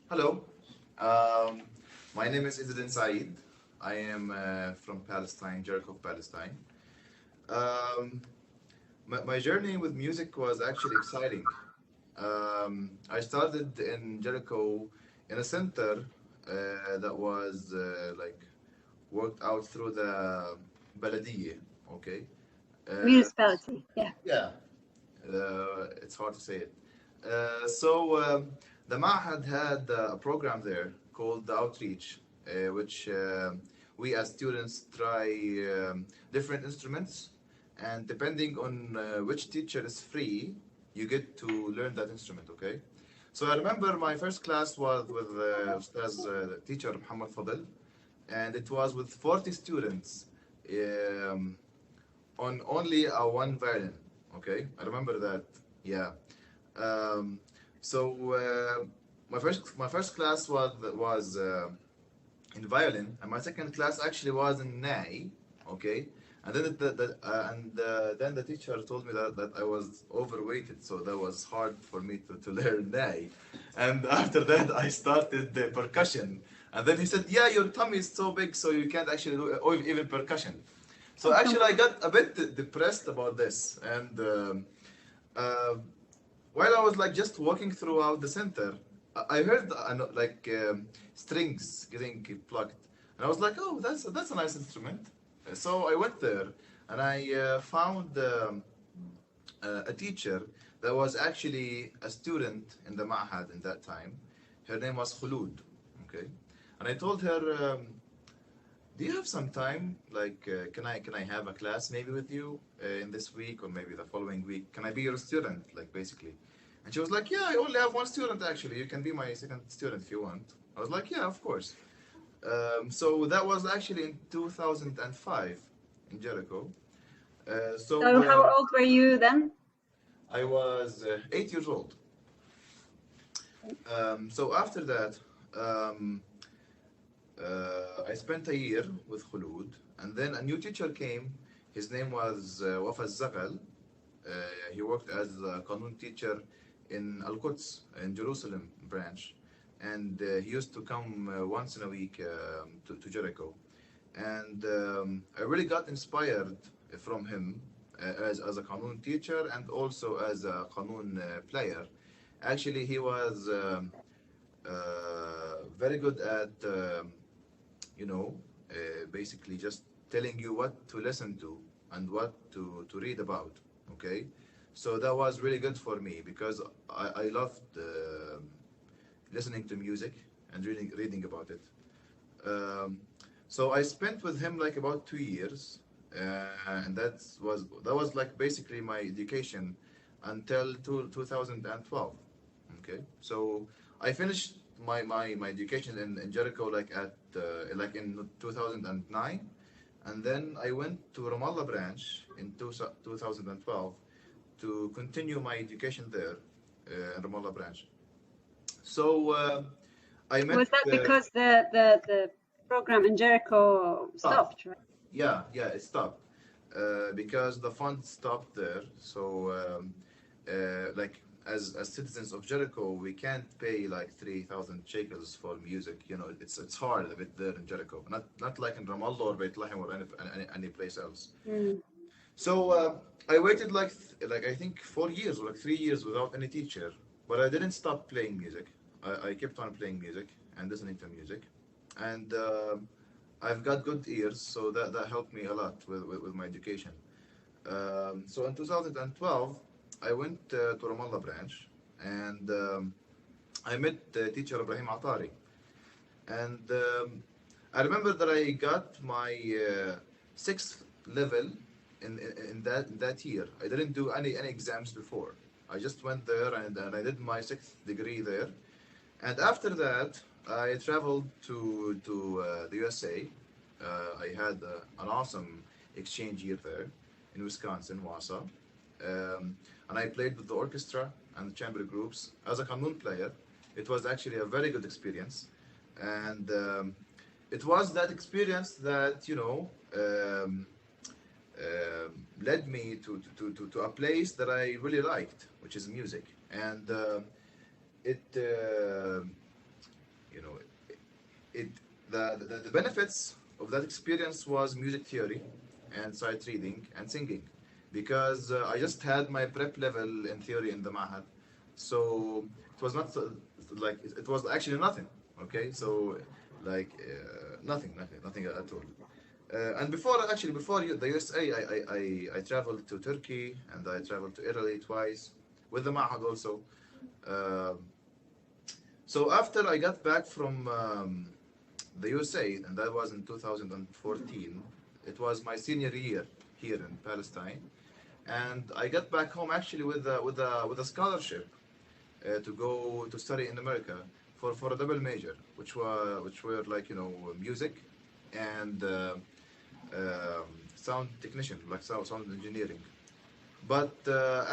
Hello, um, my name is Izzadine Saed. I am from Palestine, Jericho, Palestine. Um, my journey with music was actually exciting. I started in Jericho in a center that was like worked out through the Baladiyya, okay? Uh, Municipality, yeah. yeah, it's hard to say it. So the Ma'had had a program there called the Outreach, which we as students try different instruments, and depending on which teacher is free, you get to learn that instrument. Okay. So I remember my first class was with Ustaz teacher Muhammad Fadil, and it was with 40 students. Um, on only a one violin. Okay, I remember that. Yeah. Um, so my first class was in violin, and my second class actually was in nai. Okay, and then the teacher told me that I was overweighted, so that was hard for me to learn nai. And after that, I started the percussion. And then he said, "Yeah, your tummy is so big, so you can't actually do even percussion." So actually, I got a bit depressed about this, and uh, while I was like just walking throughout the center, I heard strings getting plucked, and I was like, "Oh, that's a nice instrument." So I went there, and I found a teacher that was actually a student in the Ma'had in that time. Her name was Khulud, okay, and I told her. Do you have some time? Like, can I have a class maybe with you in this week or maybe the following week? Can I be your student? Like, basically. And she was like, yeah, I only have one student actually. You can be my second student if you want. I was like, yeah, of course. So that was actually in 2005 in Jericho. So how old were you then? I was 8 years old. So after that, um, I spent a year with Khulud, and then a new teacher came. His name was Wafa Zaghal. He worked as a Qanun teacher in Al Quds, in Jerusalem branch, and he used to come once in a week to Jericho. And I really got inspired from him as a Qanun teacher and also as a Qanun player. Actually, he was very good at basically just telling you what to listen to and what to read about. Okay, so that was really good for me because I loved listening to music and reading about it. Um, so I spent with him like about 2 years, and that was like basically my education until 2012. Okay, so I finished my education in Jericho like in 2009, and then I went to Ramallah branch in 2012 to continue my education there in Ramallah branch. So I met Was that because the program in Jericho stopped. stopped, right? Yeah, it stopped because the fund stopped there. So like as citizens of Jericho, we can't pay like 3,000 shekels for music. You know, it's hard a bit there in Jericho. Not like in Ramallah or Beit Lahem or any place else. Mm. So I waited like I think 4 years or like 3 years without any teacher, but I didn't stop playing music. I kept on playing music and listening to music, and I've got good ears, so that helped me a lot with my education. So in 2012, I went to Ramallah branch, and I met teacher Ibrahim Atari, and I remember that I got my sixth level in that year. I didn't do any exams before. I just went there and I did my sixth degree there. And after that, I traveled to the USA. I had an awesome exchange year there in Wisconsin, Wausau. And I played with the orchestra and the chamber groups as a Qanun player. It was actually a very good experience. And it was that experience that, led me to a place that I really liked, which is music. And it you know, it the benefits of that experience was music theory and sight reading and singing, because I just had my prep level in theory in the Mahad, so it was not like it was actually nothing. Okay, so like nothing at all. And before the USA, I traveled to Turkey and I traveled to Italy twice with the Mahad also. Um so after I got back from the USA, and that was in 2014, it was my senior year here in Palestine, and I got back home actually with a scholarship to go to study in America for a double major, which were like music and sound technician, like sound engineering. But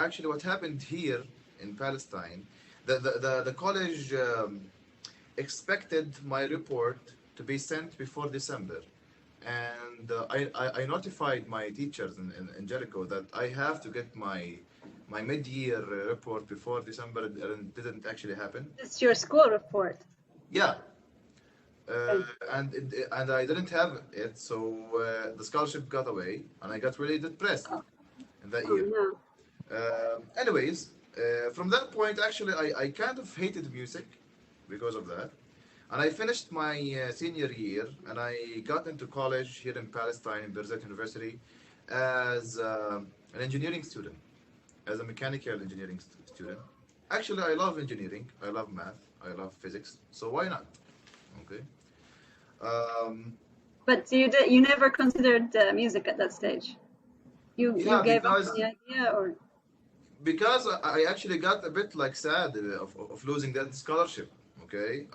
actually, what happened here in Palestine, the college expected my report to be sent before December. And I notified my teachers in Jericho that I have to get my mid-year report before December, and it didn't actually happen. It's your school report. Yeah, Okay. and I didn't have it, so the scholarship got away, and I got really depressed in that Oh year. no. Anyways, from that point, actually, I kind of hated music because of that. And I finished my senior year, and I got into college here in Palestine, in Birzeit University, as an engineering student, as a mechanical engineering student. Actually, I love engineering, I love math, I love physics, so why not? Okay. Um, But you never considered music at that stage. You yeah, gave up the idea, or because I actually got a bit like sad of losing that scholarship. Okay,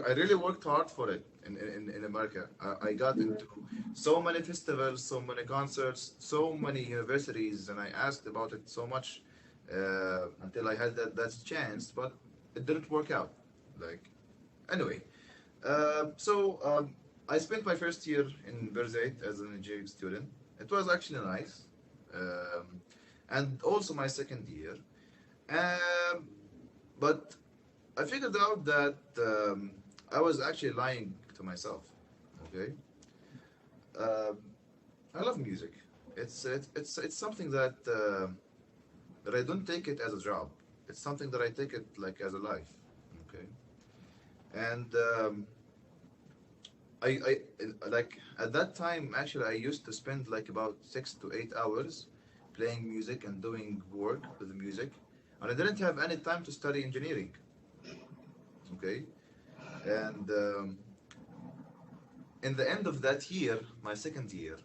I really worked hard for it in America. I got into so many festivals, so many concerts, so many universities, and I asked about it so much until I had that chance, but it didn't work out. Like, anyway, I spent my first year in Birzeit as an engineering student. It was actually nice, and also my second year. Um, but I figured out that I was actually lying to myself. Okay, um, I love music. It's something that I don't take it as a job. It's something that I take it like as a life. Okay, and I like at that time actually I used to spend like about 6 to 8 hours playing music and doing work with the music, and I didn't have any time to study engineering. Okay, and in the end of that year, my second year,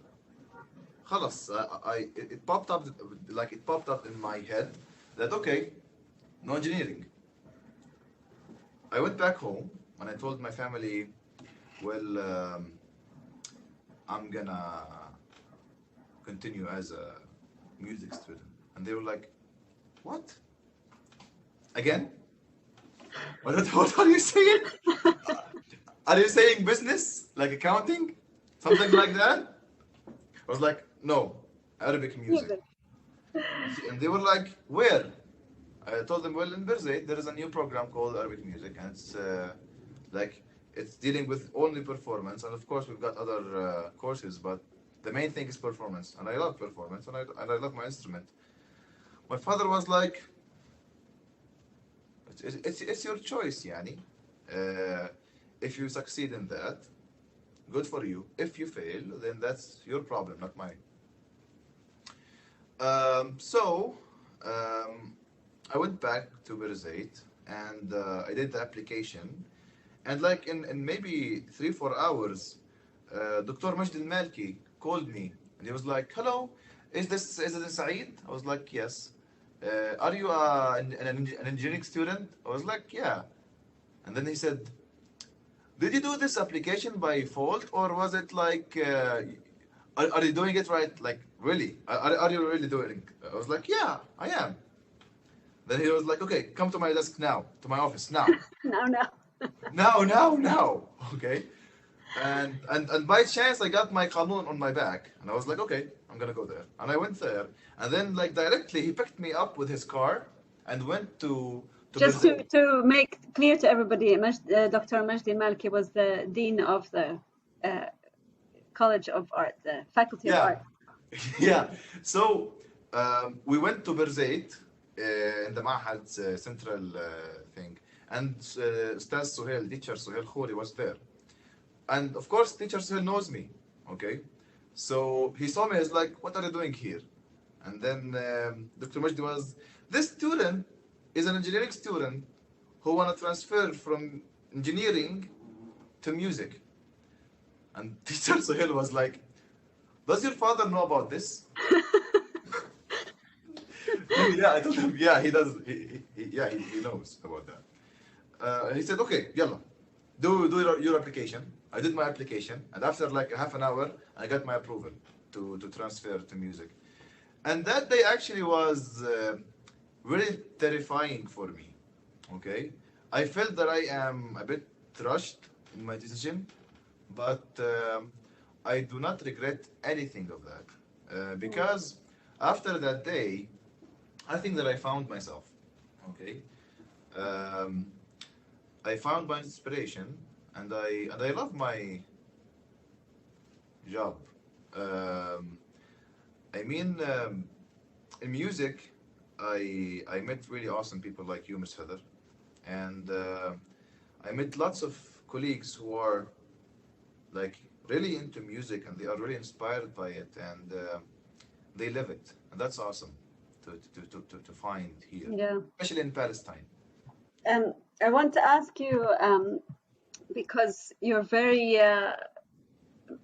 خلاص, it popped up in my head that okay, no engineering. I went back home and I told my family, well, I'm gonna continue as a music student, and they were like, what? Again? What are you saying? Are you saying business? Like accounting? Something like that? I was like, no, Arabic music. And they were like, where? I told them, well, in Birzeit, there is a new program called Arabic music, and it's dealing with only performance. And of course, we've got other courses, but the main thing is performance. And I love performance, and I love my instrument. My father was like, it's your choice, Yani. If you succeed in that, good for you. If you fail, then that's your problem, not mine. I went back to Birzeit and I did the application. And like in maybe 3 4 hours, Dr. Majd al-Malki called me and he was like, hello, is this Izzadine Saed? I was like, yes. Are you an engineering student? I was like, yeah. And then he said, did you do this application by fault, or was it like, are you doing it right? Like, really? Are you really doing it? I was like, yeah, I am. Then he was like, okay, come to my desk now, to my office now. no. Now. Okay. And by chance, I got my Qanun on my back. And I was like, okay, I'm going to go there. And I went there. And then, like, directly, he picked me up with his car and went to Just Birzeit. to make clear to everybody, Dr. Majdi Malki was the dean of the College of Art, the Faculty of Yeah, Art. yeah. So we went to Birzeit in the Ma'had's central thing, and Ustaz Suhail, teacher Suhail Khouri was there. And of course, teacher Suhail knows me, okay? So he saw me as like, what are you doing here? And then Dr. Majdi was, this student is an engineering student who want to transfer from engineering to music. And teacher Suhail was like, does your father know about this? Yeah, I told him, yeah, he does. He knows about that. He said, okay, yalla, do your application. I did my application, and after like half an hour, I got my approval to transfer to music. And that day actually was very terrifying for me. Okay, I felt that I am a bit rushed in my decision, but I do not regret anything of that because after that day, I think that I found myself. Okay, I found my inspiration, and I love my job. I mean, in music, I met really awesome people like you, Miss Heather, and I met lots of colleagues who are like really into music and they are really inspired by it, and they live it, and that's awesome to find here, Yeah. especially in Palestine. I want to ask you, because you're very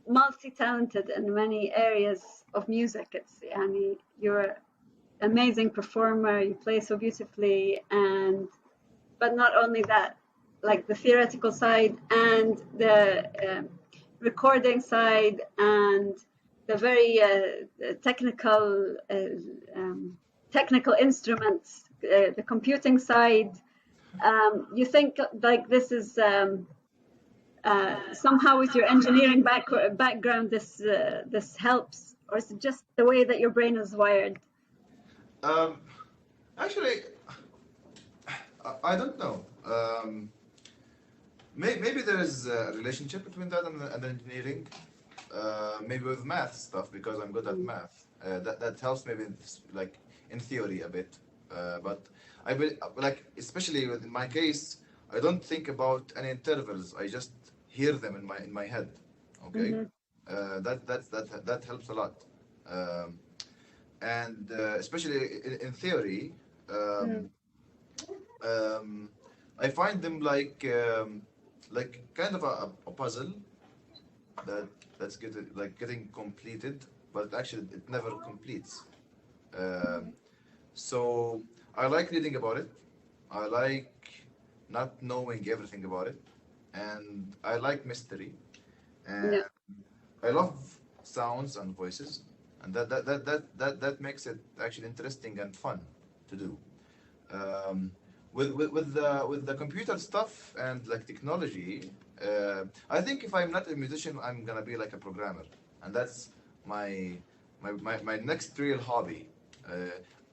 multi-talented in many areas of music. You're an amazing performer, you play so beautifully, but not only that, like the theoretical side and the recording side and the very technical instruments, the computing side. You think like this is somehow with your engineering background this helps, or is it just the way that your brain is wired? Actually, I don't know. Maybe there is a relationship between that and engineering. Maybe with math stuff because I'm good at math. That helps maybe like in theory a bit. But I will like especially in my case, I don't think about any intervals. I just hear them in my head. Okay, that helps a lot. And especially in theory, I find them like kind of a puzzle that's getting completed, but actually it never completes. So I like reading about it. I like not knowing everything about it, and I like mystery, and Yeah. I love sounds and voices, and that makes it actually interesting and fun to do. Um, with the computer stuff and like technology, I think if I'm not a musician, I'm gonna be like a programmer, and that's my next real hobby.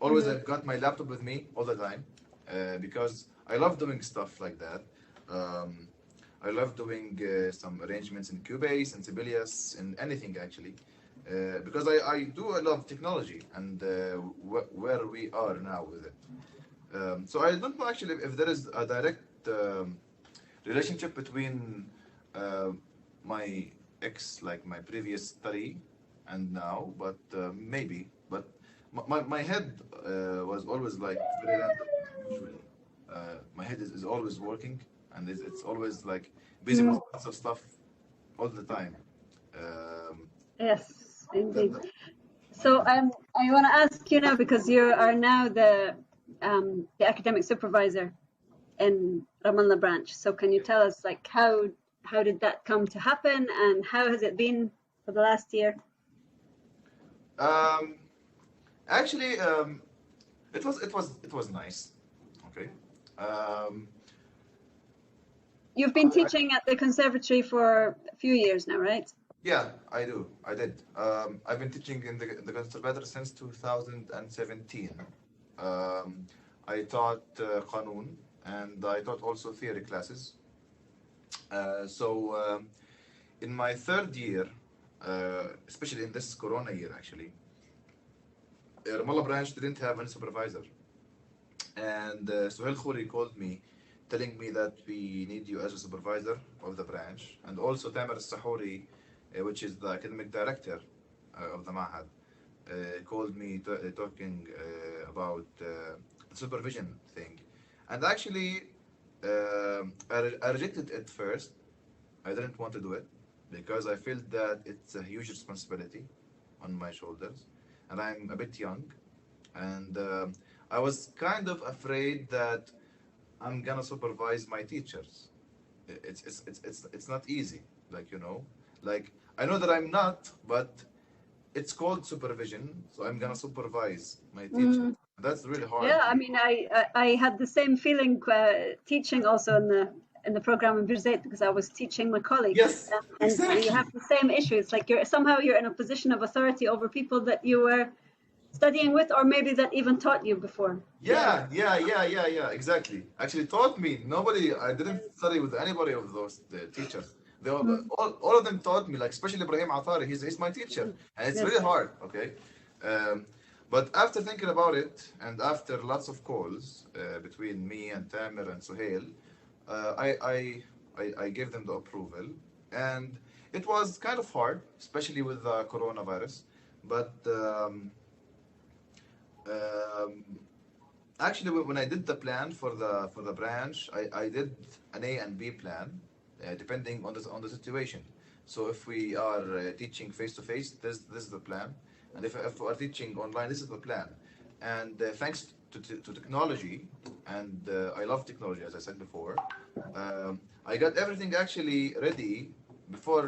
Always I've got my laptop with me all the time because I love doing stuff like that. I love doing some arrangements in Cubase and Sibelius and anything actually. Because I love technology and where we are now with it. So I don't know actually if there is a direct relationship between my like my previous study and now, but maybe. But my head was always like very random usually. My head is always working and it's always like busy with lots of stuff all the time. Yes, indeed. So I want to ask you now, because you are now the academic supervisor in Ramallah branch. So can you tell us like how did that come to happen, and how has it been for the last year? Actually, it was nice. Okay. You've been teaching at the conservatory for a few years now, right? Yeah, I do. I did. I've been teaching in the conservatory since 2017. I taught Qanun, and I taught also theory classes. In my third year, especially in this Corona year, actually, Ramallah branch didn't have any supervisor. And Suhail Khouri called me, telling me that we need you as a supervisor of the branch. And also Tamer Sahouri, which is the academic director of the Mahad, called me talking about the supervision thing. And actually, I rejected it first. I didn't want to do it because I felt that it's a huge responsibility on my shoulders, and I'm a bit young, and I was kind of afraid that I'm gonna supervise my teachers. It's not easy, like, you know, like I know that I'm not, but it's called supervision, so I'm gonna supervise my teachers. That's really hard. Yeah, I mean, I had the same feeling teaching also in the program in Birzeit, because I was teaching my colleagues. Yes, And exactly. you have the same issue. It's like you're in a position of authority over people that you were studying with, or maybe that even taught you before. Yeah, exactly. Actually taught me. I didn't study with anybody of those teachers. They all of them taught me, like especially Ibrahim Athari, he's my teacher. And it's Yes. really hard, okay? But after thinking about it, and after lots of calls between me and Tamer and Suhail, I gave them the approval. And it was kind of hard, especially with the coronavirus. But actually, when I did the plan for the branch, I did an A and B plan, depending on the situation. So if we are teaching face to face, this is the plan, and if we are teaching online, this is the plan. And thanks to technology, and I love technology, as I said before, I got everything actually ready before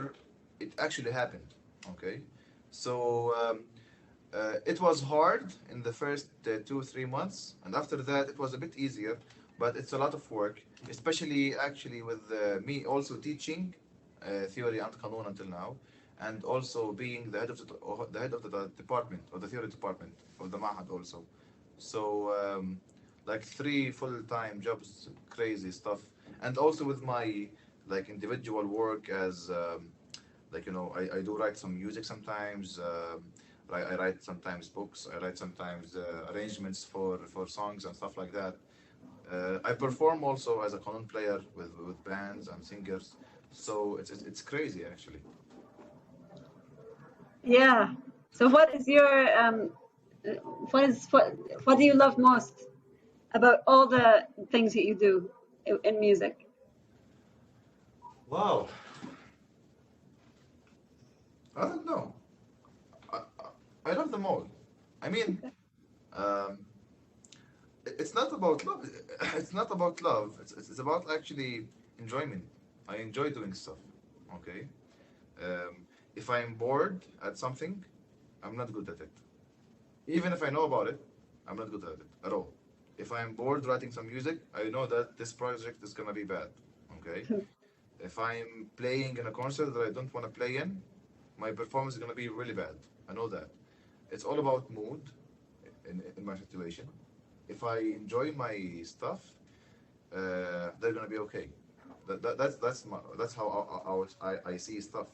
it actually happened. Okay, so. It was hard in the first 2 3 months, and after that it was a bit easier. But it's a lot of work, especially actually with me also teaching theory and Qanun until now, and also being the head of the department, of the theory department of the Mahad also. So like 3 full-time jobs, crazy stuff, and also with my like individual work as like, you know, I do write some music sometimes. I write sometimes books. I write sometimes arrangements for songs and stuff like that. I perform also as a Qanun player with bands and singers. So it's crazy actually. Yeah. So what is your what do you love most about all the things that you do in music? Wow. I don't know. I, I love them all. I mean, um, it's not about love. It's not about love. It's about actually enjoyment. I enjoy doing stuff. Okay. If I'm bored at something, I'm not good at it. Even if I know about it, I'm not good at it at all. If I'm bored writing some music, I know that this project is gonna be bad. Okay. If I'm playing in a concert that I don't want to play in, my performance is gonna be really bad. I know that. It's all about mood in my situation. If I enjoy my stuff, they're gonna be okay. That's how I see stuff.